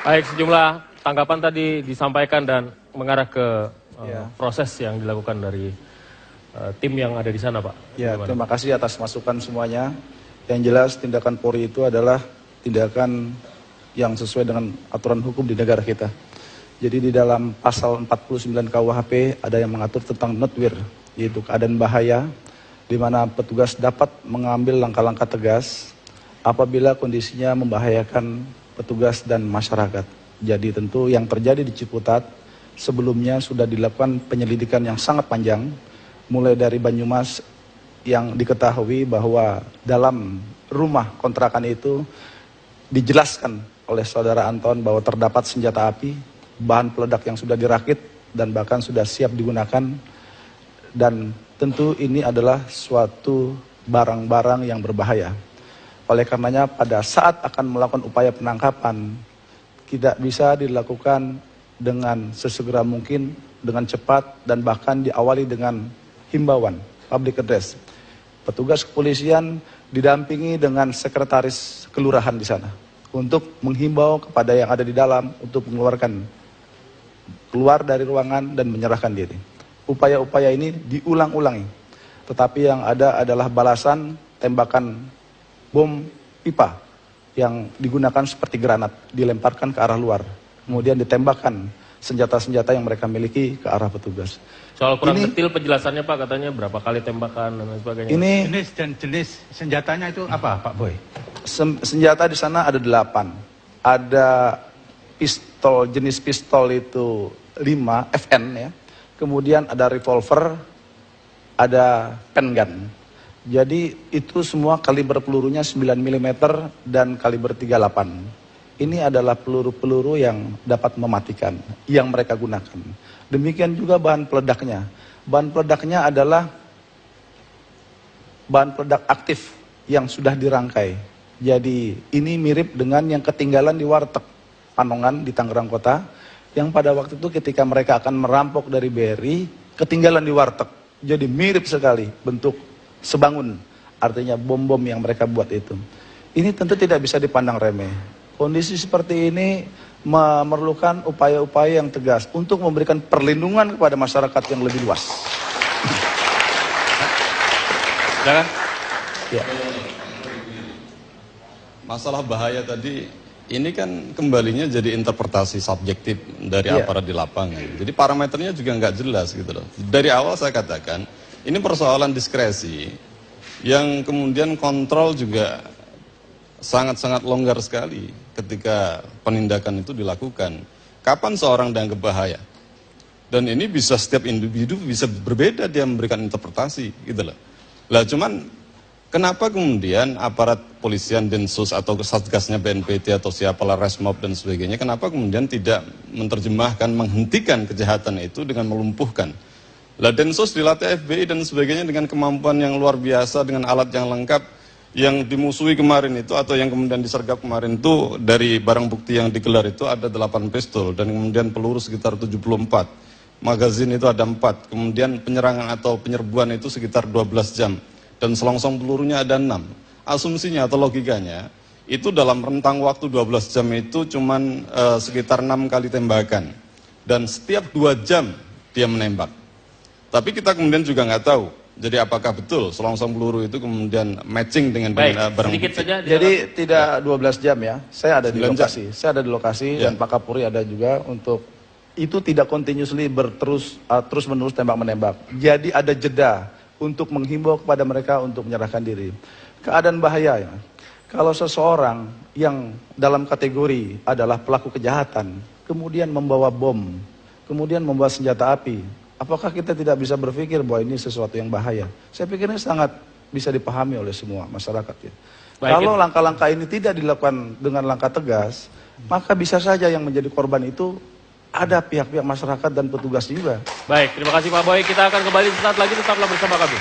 Baik, sejumlah tanggapan tadi disampaikan dan mengarah ke proses yang dilakukan dari tim yang ada di sana, Pak. Ya, terima kasih atas masukan semuanya. Yang jelas tindakan Polri itu adalah tindakan yang sesuai dengan aturan hukum di negara kita. Jadi di dalam pasal 49 KUHP ada yang mengatur tentang notwear, yaitu keadaan bahaya, di mana petugas dapat mengambil langkah-langkah tegas apabila kondisinya membahayakan petugas dan masyarakat. Jadi tentu yang terjadi di Ciputat sebelumnya sudah dilakukan penyelidikan yang sangat panjang, mulai dari Banyumas yang diketahui bahwa dalam rumah kontrakan itu dijelaskan oleh saudara Anton bahwa terdapat senjata api, bahan peledak yang sudah dirakit dan bahkan sudah siap digunakan, dan tentu ini adalah suatu barang-barang yang berbahaya. Oleh karenanya pada saat akan melakukan upaya penangkapan tidak bisa dilakukan dengan sesegera mungkin, dengan cepat, dan bahkan diawali dengan himbauan, public address. Petugas kepolisian didampingi dengan sekretaris kelurahan di sana untuk menghimbau kepada yang ada di dalam untuk keluar dari ruangan dan menyerahkan diri. Upaya-upaya ini diulang-ulangi, tetapi yang ada adalah balasan tembakan bom pipa yang digunakan seperti granat, dilemparkan ke arah luar, kemudian ditembakkan senjata-senjata yang mereka miliki ke arah petugas. Soal kurang detail penjelasannya, Pak, katanya berapa kali tembakan dan lain sebagainya. Ini jenis dan jenis senjatanya itu apa, Pak Boy? Senjata di sana ada 8. Ada pistol, jenis pistol itu 5 FN ya. Kemudian ada revolver, ada pen gun. Jadi itu semua kaliber pelurunya 9 mm dan kaliber 38. Ini adalah peluru-peluru yang dapat mematikan, yang mereka gunakan. Demikian juga bahan peledaknya. Bahan peledaknya adalah bahan peledak aktif yang sudah dirangkai. Jadi ini mirip dengan yang ketinggalan di warteg Panongan di Tangerang Kota, yang pada waktu itu ketika mereka akan merampok dari BRI, ketinggalan di warteg. Jadi mirip sekali bentuk sebangun, artinya bom-bom yang mereka buat itu. Ini tentu tidak bisa dipandang remeh. Kondisi seperti ini memerlukan upaya-upaya yang tegas untuk memberikan perlindungan kepada masyarakat yang lebih luas. Silakan. Ya. Masalah bahaya tadi, ini kan kembalinya jadi interpretasi subjektif dari aparat di lapangan. Jadi parameternya juga nggak jelas gitu loh. Dari awal saya katakan, ini persoalan diskresi yang kemudian kontrol juga sangat-sangat longgar sekali ketika penindakan itu dilakukan. Kapan seorang dianggap bahaya? Dan ini bisa setiap individu bisa berbeda dia memberikan interpretasi gitu loh. Lah cuman kenapa kemudian aparat polisian Densus atau Satgasnya BNPT atau siapalah Resmob dan sebagainya, kenapa kemudian tidak menerjemahkan, menghentikan kejahatan itu dengan melumpuhkan? Lah Densus dilatih FBI dan sebagainya dengan kemampuan yang luar biasa, dengan alat yang lengkap, yang dimusuhi kemarin itu atau yang kemudian disergap kemarin itu dari barang bukti yang digelar itu ada 8 pistol dan kemudian peluru sekitar 74. Magazin itu ada 4, kemudian penyerangan atau penyerbuan itu sekitar 12 jam dan selongsong pelurunya ada 6. Asumsinya atau logikanya itu dalam rentang waktu 12 jam itu cuman sekitar 6 kali tembakan dan setiap 2 jam dia menembak. Tapi kita kemudian juga nggak tahu, jadi apakah betul selongsong peluru itu kemudian matching dengan barang bukti. Saja jadi tidak 12 jam ya, saya ada di lokasi. Saya ada di lokasi dan Pak Kapolri ada juga untuk itu tidak continuously terus menerus tembak-menembak. Jadi ada jeda untuk menghimbau kepada mereka untuk menyerahkan diri. Keadaan bahaya ya. Kalau seseorang yang dalam kategori adalah pelaku kejahatan, kemudian membawa bom, kemudian membawa senjata api, apakah kita tidak bisa berpikir bahwa ini sesuatu yang bahaya? Saya pikir ini sangat bisa dipahami oleh semua masyarakat ya. Kalau langkah-langkah ini tidak dilakukan dengan langkah tegas, maka bisa saja yang menjadi korban itu ada pihak-pihak masyarakat dan petugas juga. Baik, terima kasih Pak Boy. Kita akan kembali sesaat lagi, tetaplah bersama kami.